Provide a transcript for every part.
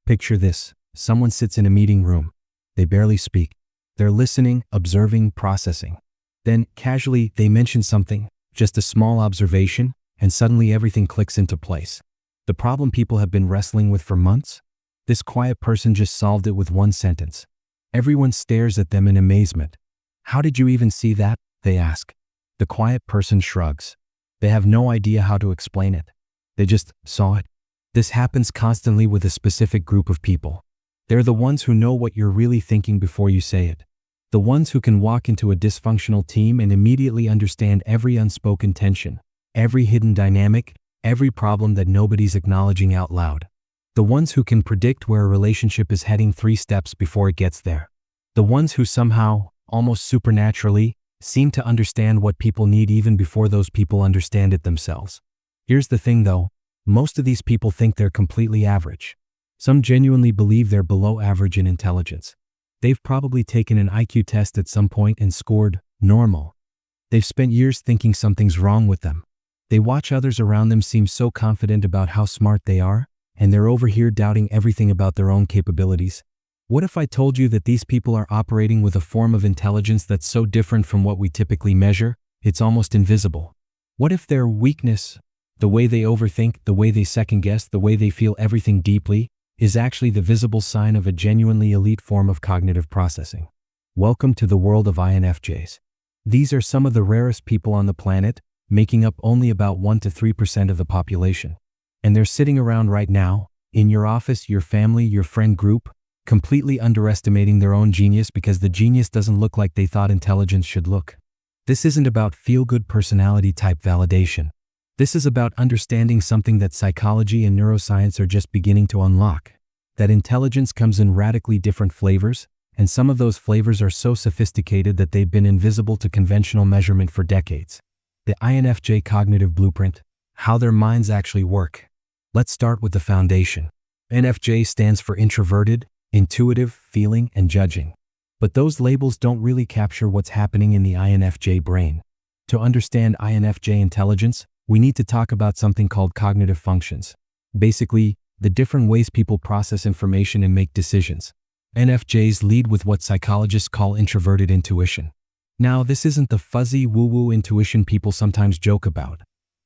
Picture this. Someone sits in a meeting room. They barely speak. They're listening, observing, processing. Then, casually, they mention something, just a small observation, and suddenly everything clicks into place. The problem people have been wrestling with for months? This quiet person just solved it with one sentence. Everyone stares at them in amazement. How did you even see that? They ask. The quiet person shrugs. They have no idea how to explain it. They just saw it. This happens constantly with a specific group of people. They're the ones who know what you're really thinking before you say it. The ones who can walk into a dysfunctional team and immediately understand every unspoken tension, every hidden dynamic, every problem that nobody's acknowledging out loud. The ones who can predict where a relationship is heading 3 steps before it gets there. The ones who somehow, almost supernaturally, seem to understand what people need even before those people understand it themselves. Here's the thing though, most of these people think they're completely average. Some genuinely believe they're below average in intelligence. They've probably taken an IQ test at some point and scored normal. They've spent years thinking something's wrong with them. They watch others around them seem so confident about how smart they are, and they're over here doubting everything about their own capabilities. What if I told you that these people are operating with a form of intelligence that's so different from what we typically measure, it's almost invisible? What if their weakness, the way they overthink, the way they second-guess, the way they feel everything deeply, is actually the visible sign of a genuinely elite form of cognitive processing? Welcome to the world of INFJs. These are some of the rarest people on the planet, making up only about 1 to 3% of the population. And they're sitting around right now, in your office, your family, your friend group, completely underestimating their own genius because the genius doesn't look like they thought intelligence should look. This isn't about feel-good personality type validation. This is about understanding something that psychology and neuroscience are just beginning to unlock. That intelligence comes in radically different flavors, and some of those flavors are so sophisticated that they've been invisible to conventional measurement for decades. The INFJ cognitive blueprint, how their minds actually work. Let's start with the foundation. INFJ stands for introverted, intuitive, feeling, and judging. But those labels don't really capture what's happening in the INFJ brain. To understand INFJ intelligence, we need to talk about something called cognitive functions. Basically, the different ways people process information and make decisions. INFJs lead with what psychologists call introverted intuition. Now, this isn't the fuzzy woo-woo intuition people sometimes joke about.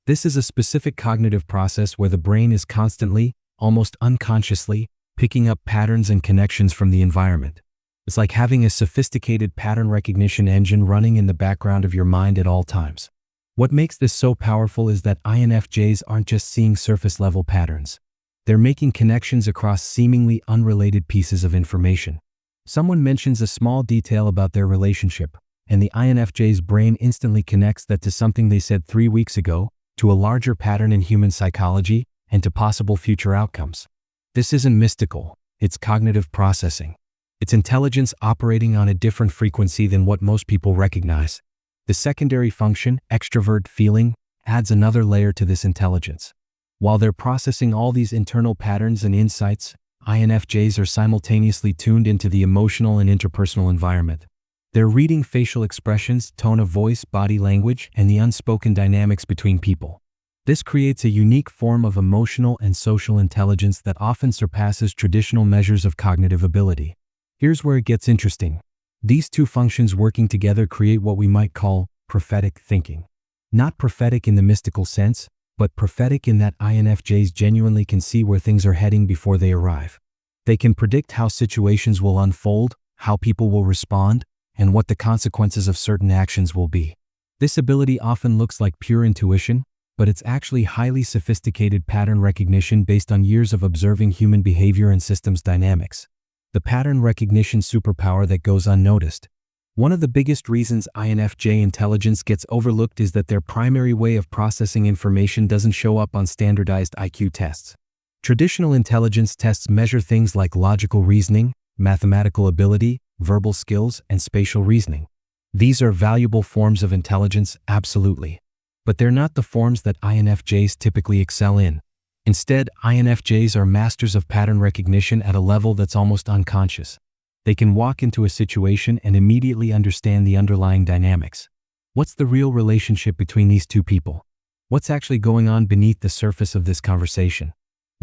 This is a specific cognitive process where the brain is constantly, almost unconsciously, picking up patterns and connections from the environment. It's like having a sophisticated pattern recognition engine running in the background of your mind at all times. What makes this so powerful is that INFJs aren't just seeing surface-level patterns. They're making connections across seemingly unrelated pieces of information. Someone mentions a small detail about their relationship, and the INFJ's brain instantly connects that to something they said 3 weeks ago, to a larger pattern in human psychology, and to possible future outcomes. This isn't mystical, it's cognitive processing. It's intelligence operating on a different frequency than what most people recognize. The secondary function, extrovert feeling, adds another layer to this intelligence. While they're processing all these internal patterns and insights, INFJs are simultaneously tuned into the emotional and interpersonal environment. They're reading facial expressions, tone of voice, body language, and the unspoken dynamics between people. This creates a unique form of emotional and social intelligence that often surpasses traditional measures of cognitive ability. Here's where it gets interesting. These two functions working together create what we might call prophetic thinking. Not prophetic in the mystical sense, but prophetic in that INFJs genuinely can see where things are heading before they arrive. They can predict how situations will unfold, how people will respond, and what the consequences of certain actions will be. This ability often looks like pure intuition, but it's actually highly sophisticated pattern recognition based on years of observing human behavior and systems dynamics. The pattern recognition superpower that goes unnoticed. One of the biggest reasons INFJ intelligence gets overlooked is that their primary way of processing information doesn't show up on standardized IQ tests. Traditional intelligence tests measure things like logical reasoning, mathematical ability, verbal skills, and spatial reasoning. These are valuable forms of intelligence, absolutely. But they're not the forms that INFJs typically excel in. Instead, INFJs are masters of pattern recognition at a level that's almost unconscious. They can walk into a situation and immediately understand the underlying dynamics. What's the real relationship between these two people? What's actually going on beneath the surface of this conversation?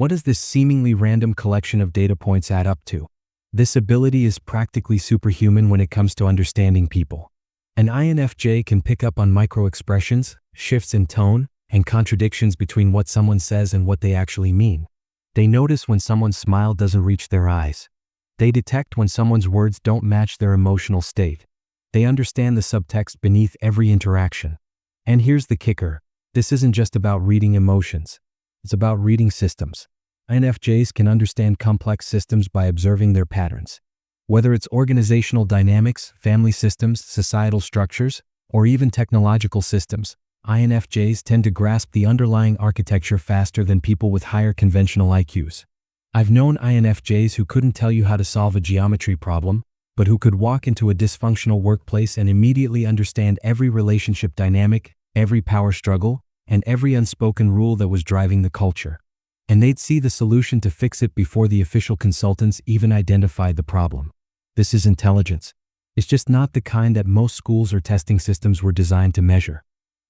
What does this seemingly random collection of data points add up to? This ability is practically superhuman when it comes to understanding people. An INFJ can pick up on micro-expressions, shifts in tone, and contradictions between what someone says and what they actually mean. They notice when someone's smile doesn't reach their eyes. They detect when someone's words don't match their emotional state. They understand the subtext beneath every interaction. And here's the kicker. This isn't just about reading emotions. It's about reading systems. INFJs can understand complex systems by observing their patterns. Whether it's organizational dynamics, family systems, societal structures, or even technological systems, INFJs tend to grasp the underlying architecture faster than people with higher conventional IQs. I've known INFJs who couldn't tell you how to solve a geometry problem, but who could walk into a dysfunctional workplace and immediately understand every relationship dynamic, every power struggle, and every unspoken rule that was driving the culture. And they'd see the solution to fix it before the official consultants even identified the problem. This is intelligence. It's just not the kind that most schools or testing systems were designed to measure.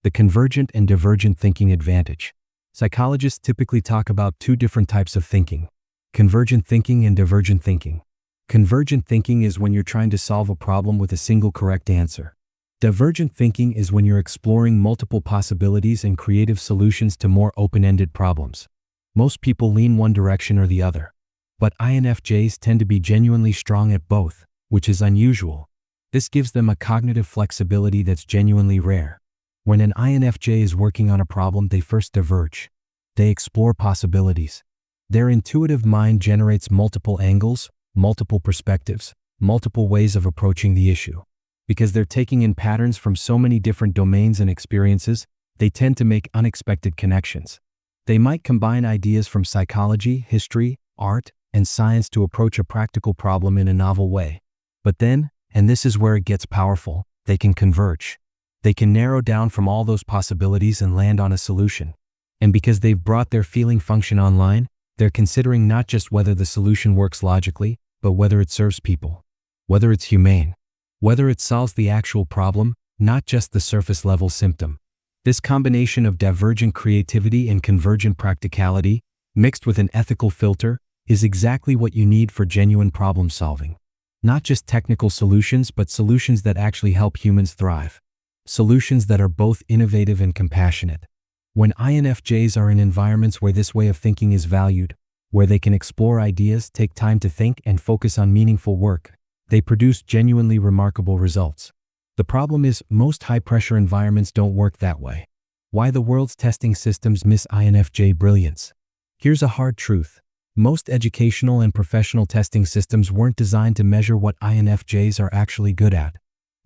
The convergent and divergent thinking advantage. Psychologists typically talk about two different types of thinking: convergent thinking and divergent thinking. Convergent thinking is when you're trying to solve a problem with a single correct answer. Divergent thinking is when you're exploring multiple possibilities and creative solutions to more open-ended problems. Most people lean one direction or the other. But INFJs tend to be genuinely strong at both, which is unusual. This gives them a cognitive flexibility that's genuinely rare. When an INFJ is working on a problem, they first diverge. They explore possibilities. Their intuitive mind generates multiple angles, multiple perspectives, multiple ways of approaching the issue. Because they're taking in patterns from so many different domains and experiences, they tend to make unexpected connections. They might combine ideas from psychology, history, art, and science to approach a practical problem in a novel way. But then, and this is where it gets powerful, they can converge. They can narrow down from all those possibilities and land on a solution. And because they've brought their feeling function online, they're considering not just whether the solution works logically, but whether it serves people, whether it's humane, whether it solves the actual problem, not just the surface-level symptom. This combination of divergent creativity and convergent practicality, mixed with an ethical filter, is exactly what you need for genuine problem-solving. Not just technical solutions, but solutions that actually help humans thrive. Solutions that are both innovative and compassionate. When INFJs are in environments where this way of thinking is valued, where they can explore ideas, take time to think, and focus on meaningful work, they produce genuinely remarkable results. The problem is, most high-pressure environments don't work that way. Why the world's testing systems miss INFJ brilliance? Here's a hard truth. Most educational and professional testing systems weren't designed to measure what INFJs are actually good at.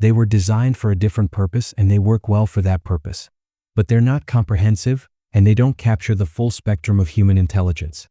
They were designed for a different purpose, and they work well for that purpose. But they're not comprehensive, and they don't capture the full spectrum of human intelligence.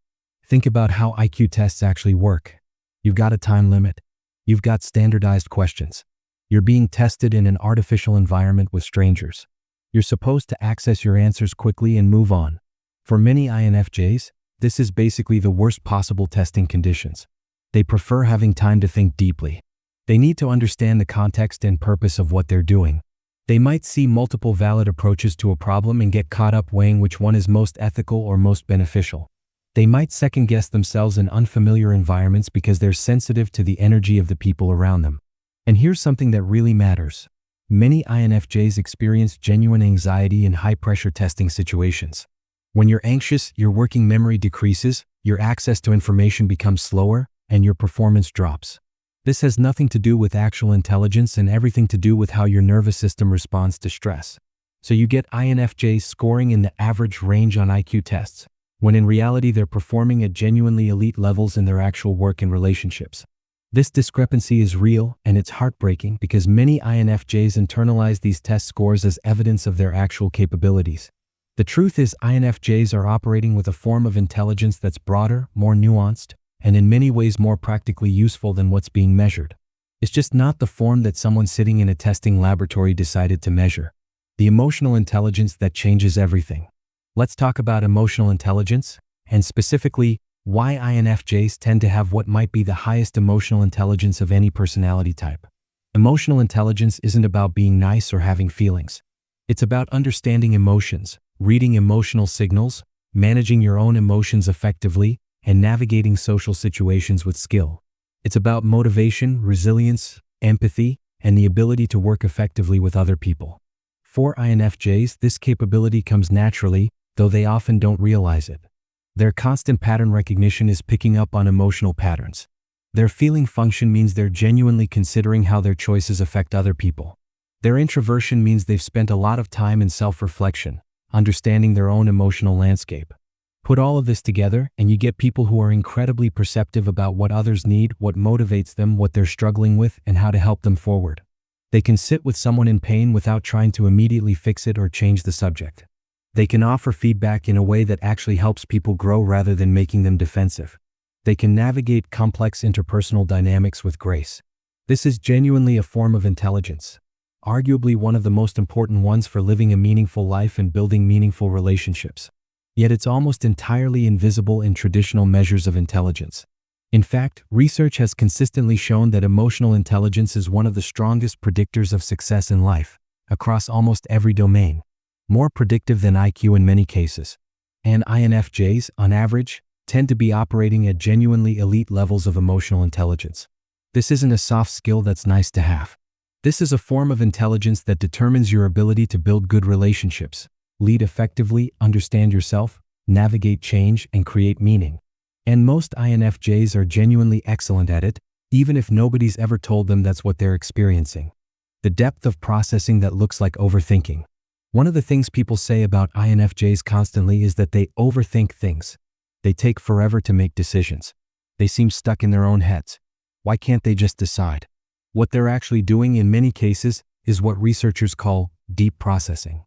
Think about how IQ tests actually work. You've got a time limit. You've got standardized questions. You're being tested in an artificial environment with strangers. You're supposed to access your answers quickly and move on. For many INFJs, this is basically the worst possible testing conditions. They prefer having time to think deeply. They need to understand the context and purpose of what they're doing. They might see multiple valid approaches to a problem and get caught up weighing which one is most ethical or most beneficial. They might second-guess themselves in unfamiliar environments because they're sensitive to the energy of the people around them. And here's something that really matters. Many INFJs experience genuine anxiety in high-pressure testing situations. When you're anxious, your working memory decreases, your access to information becomes slower, and your performance drops. This has nothing to do with actual intelligence and everything to do with how your nervous system responds to stress. So you get INFJs scoring in the average range on IQ tests, when in reality they're performing at genuinely elite levels in their actual work and relationships. This discrepancy is real, and it's heartbreaking because many INFJs internalize these test scores as evidence of their actual capabilities. The truth is, INFJs are operating with a form of intelligence that's broader, more nuanced, and in many ways more practically useful than what's being measured. It's just not the form that someone sitting in a testing laboratory decided to measure. The emotional intelligence that changes everything. Let's talk about emotional intelligence, and specifically, why INFJs tend to have what might be the highest emotional intelligence of any personality type. Emotional intelligence isn't about being nice or having feelings. It's about understanding emotions, reading emotional signals, managing your own emotions effectively, and navigating social situations with skill. It's about motivation, resilience, empathy, and the ability to work effectively with other people. For INFJs, this capability comes naturally, though they often don't realize it. Their constant pattern recognition is picking up on emotional patterns. Their feeling function means they're genuinely considering how their choices affect other people. Their introversion means they've spent a lot of time in self-reflection, understanding their own emotional landscape. Put all of this together, and you get people who are incredibly perceptive about what others need, what motivates them, what they're struggling with, and how to help them forward. They can sit with someone in pain without trying to immediately fix it or change the subject. They can offer feedback in a way that actually helps people grow rather than making them defensive. They can navigate complex interpersonal dynamics with grace. This is genuinely a form of intelligence, arguably one of the most important ones for living a meaningful life and building meaningful relationships. Yet it's almost entirely invisible in traditional measures of intelligence. In fact, research has consistently shown that emotional intelligence is one of the strongest predictors of success in life, across almost every domain, more predictive than IQ in many cases. And INFJs, on average, tend to be operating at genuinely elite levels of emotional intelligence. This isn't a soft skill that's nice to have. This is a form of intelligence that determines your ability to build good relationships, lead effectively, understand yourself, navigate change, and create meaning. And most INFJs are genuinely excellent at it, even if nobody's ever told them that's what they're experiencing. The depth of processing that looks like overthinking. One of the things people say about INFJs constantly is that they overthink things. They take forever to make decisions. They seem stuck in their own heads. Why can't they just decide? What they're actually doing in many cases is what researchers call deep processing.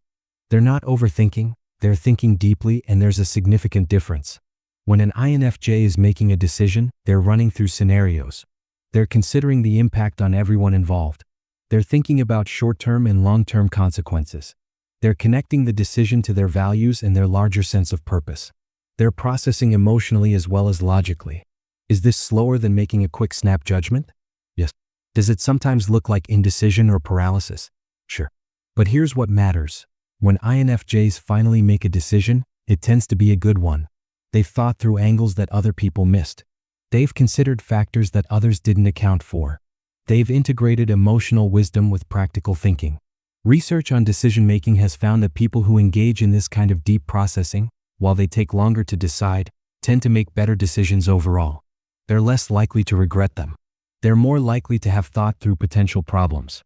They're not overthinking, they're thinking deeply, and there's a significant difference. When an INFJ is making a decision, they're running through scenarios. They're considering the impact on everyone involved. They're thinking about short-term and long-term consequences. They're connecting the decision to their values and their larger sense of purpose. They're processing emotionally as well as logically. Is this slower than making a quick snap judgment? Yes. Does it sometimes look like indecision or paralysis? Sure. But here's what matters. When INFJs finally make a decision, it tends to be a good one. They've thought through angles that other people missed. They've considered factors that others didn't account for. They've integrated emotional wisdom with practical thinking. Research on decision-making has found that people who engage in this kind of deep processing, while they take longer to decide, tend to make better decisions overall. They're less likely to regret them. They're more likely to have thought through potential problems.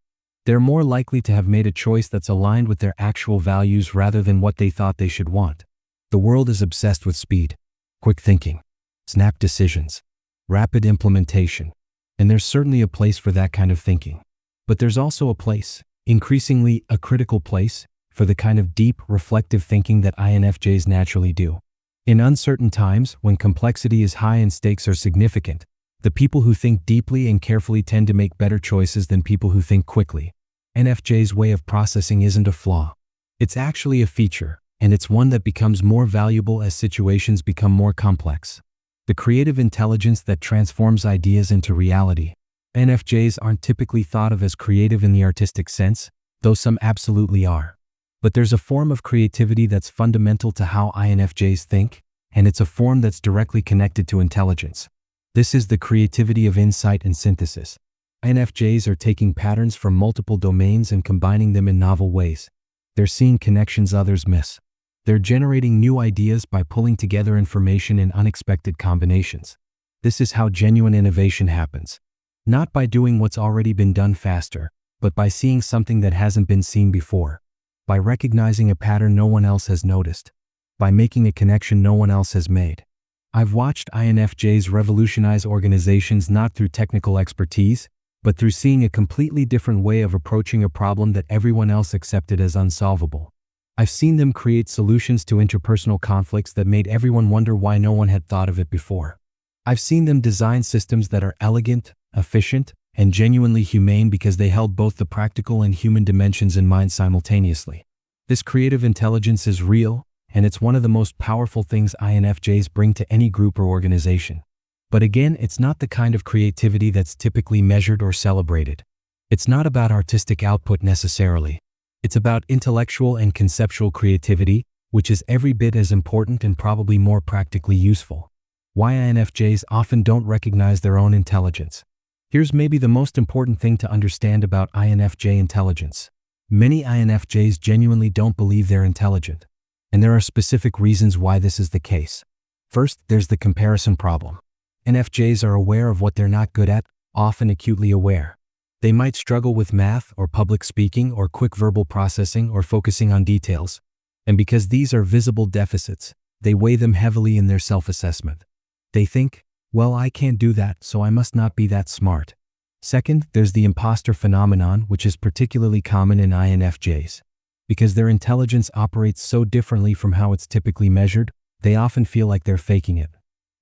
They're more likely to have made a choice that's aligned with their actual values rather than what they thought they should want. The world is obsessed with speed, quick thinking, snap decisions, rapid implementation, and there's certainly a place for that kind of thinking. But there's also a place, increasingly a critical place, for the kind of deep, reflective thinking that INFJs naturally do. In uncertain times, when complexity is high and stakes are significant, the people who think deeply and carefully tend to make better choices than people who think quickly. INFJ's way of processing isn't a flaw. It's actually a feature, and it's one that becomes more valuable as situations become more complex. The creative intelligence that transforms ideas into reality. INFJs aren't typically thought of as creative in the artistic sense, though some absolutely are. But there's a form of creativity that's fundamental to how INFJs think, and it's a form that's directly connected to intelligence. This is the creativity of insight and synthesis. INFJs are taking patterns from multiple domains and combining them in novel ways. They're seeing connections others miss. They're generating new ideas by pulling together information in unexpected combinations. This is how genuine innovation happens. Not by doing what's already been done faster, but by seeing something that hasn't been seen before. By recognizing a pattern no one else has noticed. By making a connection no one else has made. I've watched INFJs revolutionize organizations not through technical expertise, but through seeing a completely different way of approaching a problem that everyone else accepted as unsolvable. I've seen them create solutions to interpersonal conflicts that made everyone wonder why no one had thought of it before. I've seen them design systems that are elegant, efficient, and genuinely humane because they held both the practical and human dimensions in mind simultaneously. This creative intelligence is real, and it's one of the most powerful things INFJs bring to any group or organization. But again, it's not the kind of creativity that's typically measured or celebrated. It's not about artistic output necessarily. It's about intellectual and conceptual creativity, which is every bit as important and probably more practically useful. Why INFJs often don't recognize their own intelligence. Here's maybe the most important thing to understand about INFJ intelligence. Many INFJs genuinely don't believe they're intelligent, and there are specific reasons why this is the case. First, there's the comparison problem. INFJs are aware of what they're not good at, often acutely aware. They might struggle with math or public speaking or quick verbal processing or focusing on details. And because these are visible deficits, they weigh them heavily in their self-assessment. They think, well, I can't do that, so I must not be that smart. Second, there's the imposter phenomenon, which is particularly common in INFJs. Because their intelligence operates so differently from how it's typically measured, they often feel like they're faking it.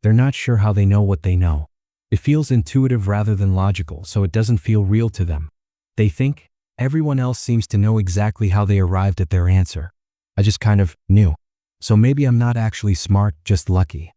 They're not sure how they know what they know. It feels intuitive rather than logical, so it doesn't feel real to them. They think, everyone else seems to know exactly how they arrived at their answer. I just kind of knew. So maybe I'm not actually smart, just lucky.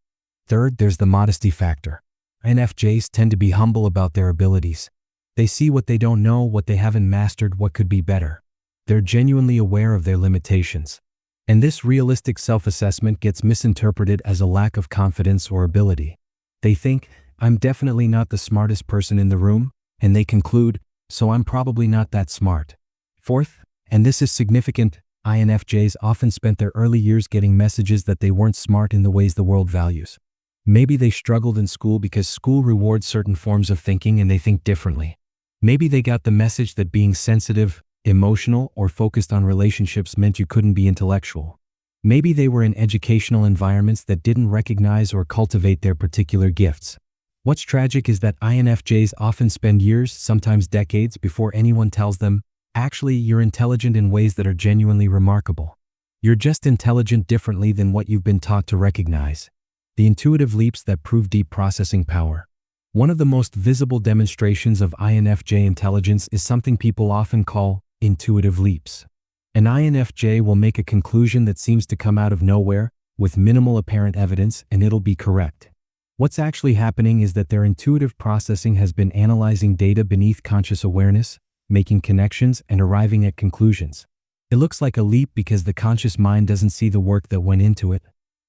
Third, there's the modesty factor. INFJs tend to be humble about their abilities. They see what they don't know, what they haven't mastered, what could be better. They're genuinely aware of their limitations. And this realistic self-assessment gets misinterpreted as a lack of confidence or ability. They think, I'm definitely not the smartest person in the room, and they conclude, so I'm probably not that smart. Fourth, and this is significant, INFJs often spent their early years getting messages that they weren't smart in the ways the world values. Maybe they struggled in school because school rewards certain forms of thinking and they think differently. Maybe they got the message that being sensitive, emotional, or focused on relationships meant you couldn't be intellectual. Maybe they were in educational environments that didn't recognize or cultivate their particular gifts. What's tragic is that INFJs often spend years, sometimes decades, before anyone tells them, actually, you're intelligent in ways that are genuinely remarkable. You're just intelligent differently than what you've been taught to recognize. The intuitive leaps that prove deep processing power. One of the most visible demonstrations of INFJ intelligence is something people often call intuitive leaps. An INFJ will make a conclusion that seems to come out of nowhere, with minimal apparent evidence, and it'll be correct. What's actually happening is that their intuitive processing has been analyzing data beneath conscious awareness, making connections, and arriving at conclusions. It looks like a leap because the conscious mind doesn't see the work that went into it.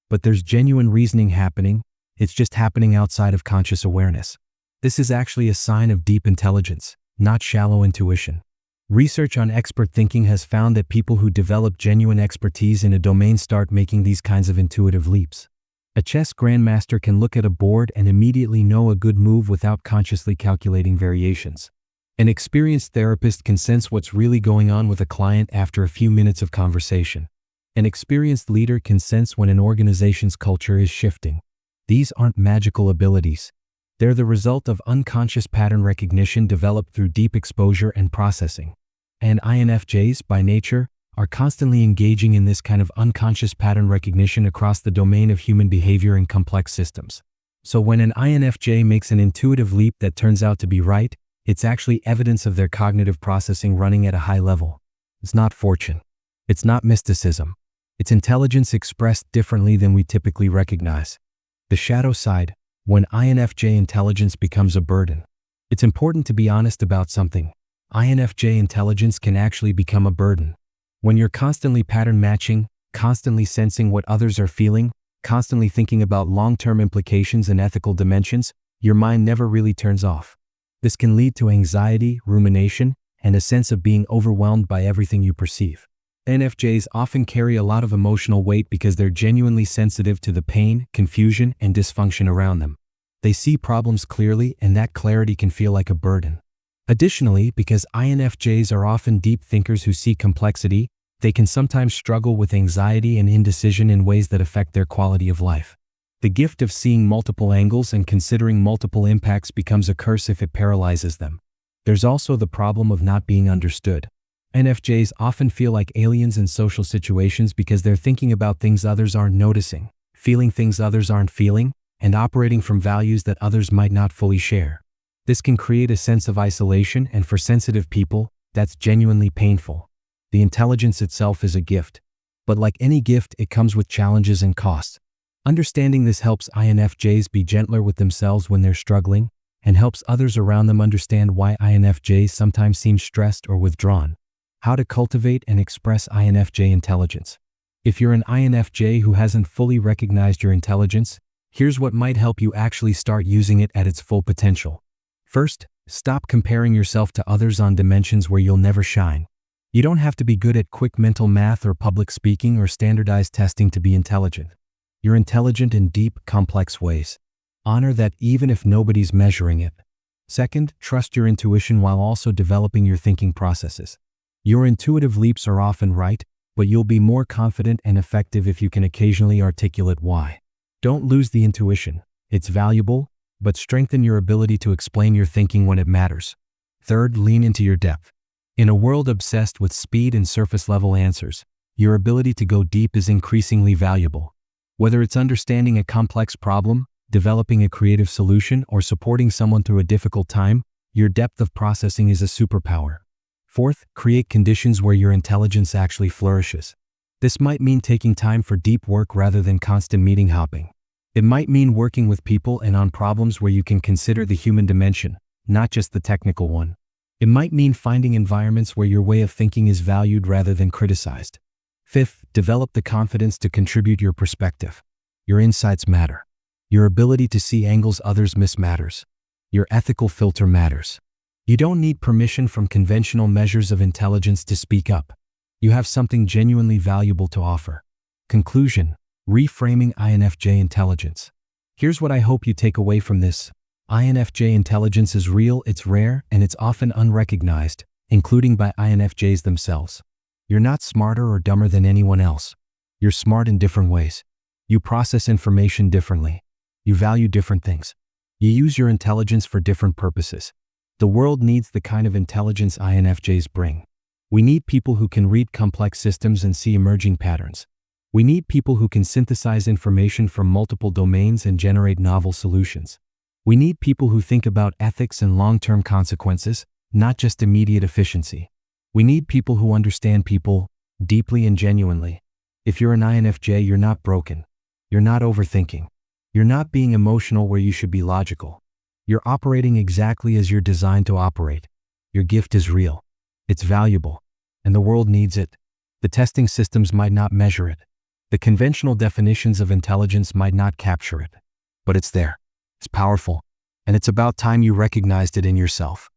But there's genuine reasoning happening, it's just happening outside of conscious awareness. This is actually a sign of deep intelligence, not shallow intuition. Research on expert thinking has found that people who develop genuine expertise in a domain start making these kinds of intuitive leaps. A chess grandmaster can look at a board and immediately know a good move without consciously calculating variations. An experienced therapist can sense what's really going on with a client after a few minutes of conversation. An experienced leader can sense when an organization's culture is shifting. These aren't magical abilities. They're the result of unconscious pattern recognition developed through deep exposure and processing. And INFJs, by nature, are constantly engaging in this kind of unconscious pattern recognition across the domain of human behavior and complex systems. So when an INFJ makes an intuitive leap that turns out to be right, it's actually evidence of their cognitive processing running at a high level. It's not fortune. It's not mysticism. It's intelligence expressed differently than we typically recognize. The shadow side, when INFJ intelligence becomes a burden. It's important to be honest about something. INFJ intelligence can actually become a burden. When you're constantly pattern matching, constantly sensing what others are feeling, constantly thinking about long-term implications and ethical dimensions, your mind never really turns off. This can lead to anxiety, rumination, and a sense of being overwhelmed by everything you perceive. INFJs often carry a lot of emotional weight because they're genuinely sensitive to the pain, confusion, and dysfunction around them. They see problems clearly, and that clarity can feel like a burden. Additionally, because INFJs are often deep thinkers who see complexity, they can sometimes struggle with anxiety and indecision in ways that affect their quality of life. The gift of seeing multiple angles and considering multiple impacts becomes a curse if it paralyzes them. There's also the problem of not being understood. INFJs often feel like aliens in social situations because they're thinking about things others aren't noticing, feeling things others aren't feeling, and operating from values that others might not fully share. This can create a sense of isolation, and for sensitive people, that's genuinely painful. The intelligence itself is a gift. But like any gift, it comes with challenges and costs. Understanding this helps INFJs be gentler with themselves when they're struggling, and helps others around them understand why INFJs sometimes seem stressed or withdrawn. How to cultivate and express INFJ intelligence. If you're an INFJ who hasn't fully recognized your intelligence, here's what might help you actually start using it at its full potential. First, stop comparing yourself to others on dimensions where you'll never shine. You don't have to be good at quick mental math or public speaking or standardized testing to be intelligent. You're intelligent in deep, complex ways. Honor that even if nobody's measuring it. Second, trust your intuition while also developing your thinking processes. Your intuitive leaps are often right, but you'll be more confident and effective if you can occasionally articulate why. Don't lose the intuition. It's valuable, but strengthen your ability to explain your thinking when it matters. Third, lean into your depth. In a world obsessed with speed and surface-level answers, your ability to go deep is increasingly valuable. Whether it's understanding a complex problem, developing a creative solution, or supporting someone through a difficult time, your depth of processing is a superpower. Fourth, create conditions where your intelligence actually flourishes. This might mean taking time for deep work rather than constant meeting hopping. It might mean working with people and on problems where you can consider the human dimension, not just the technical one. It might mean finding environments where your way of thinking is valued rather than criticized. Fifth, develop the confidence to contribute your perspective. Your insights matter. Your ability to see angles others miss matters. Your ethical filter matters. You don't need permission from conventional measures of intelligence to speak up. You have something genuinely valuable to offer. Conclusion: reframing INFJ intelligence. Here's what I hope you take away from this. INFJ intelligence is real, it's rare, and it's often unrecognized, including by INFJs themselves. You're not smarter or dumber than anyone else. You're smart in different ways. You process information differently. You value different things. You use your intelligence for different purposes. The world needs the kind of intelligence INFJs bring. We need people who can read complex systems and see emerging patterns. We need people who can synthesize information from multiple domains and generate novel solutions. We need people who think about ethics and long-term consequences, not just immediate efficiency. We need people who understand people deeply and genuinely. If you're an INFJ, you're not broken. You're not overthinking. You're not being emotional where you should be logical. You're operating exactly as you're designed to operate. Your gift is real. It's valuable. And the world needs it. The testing systems might not measure it. The conventional definitions of intelligence might not capture it. But it's there. It's powerful. And it's about time you recognized it in yourself.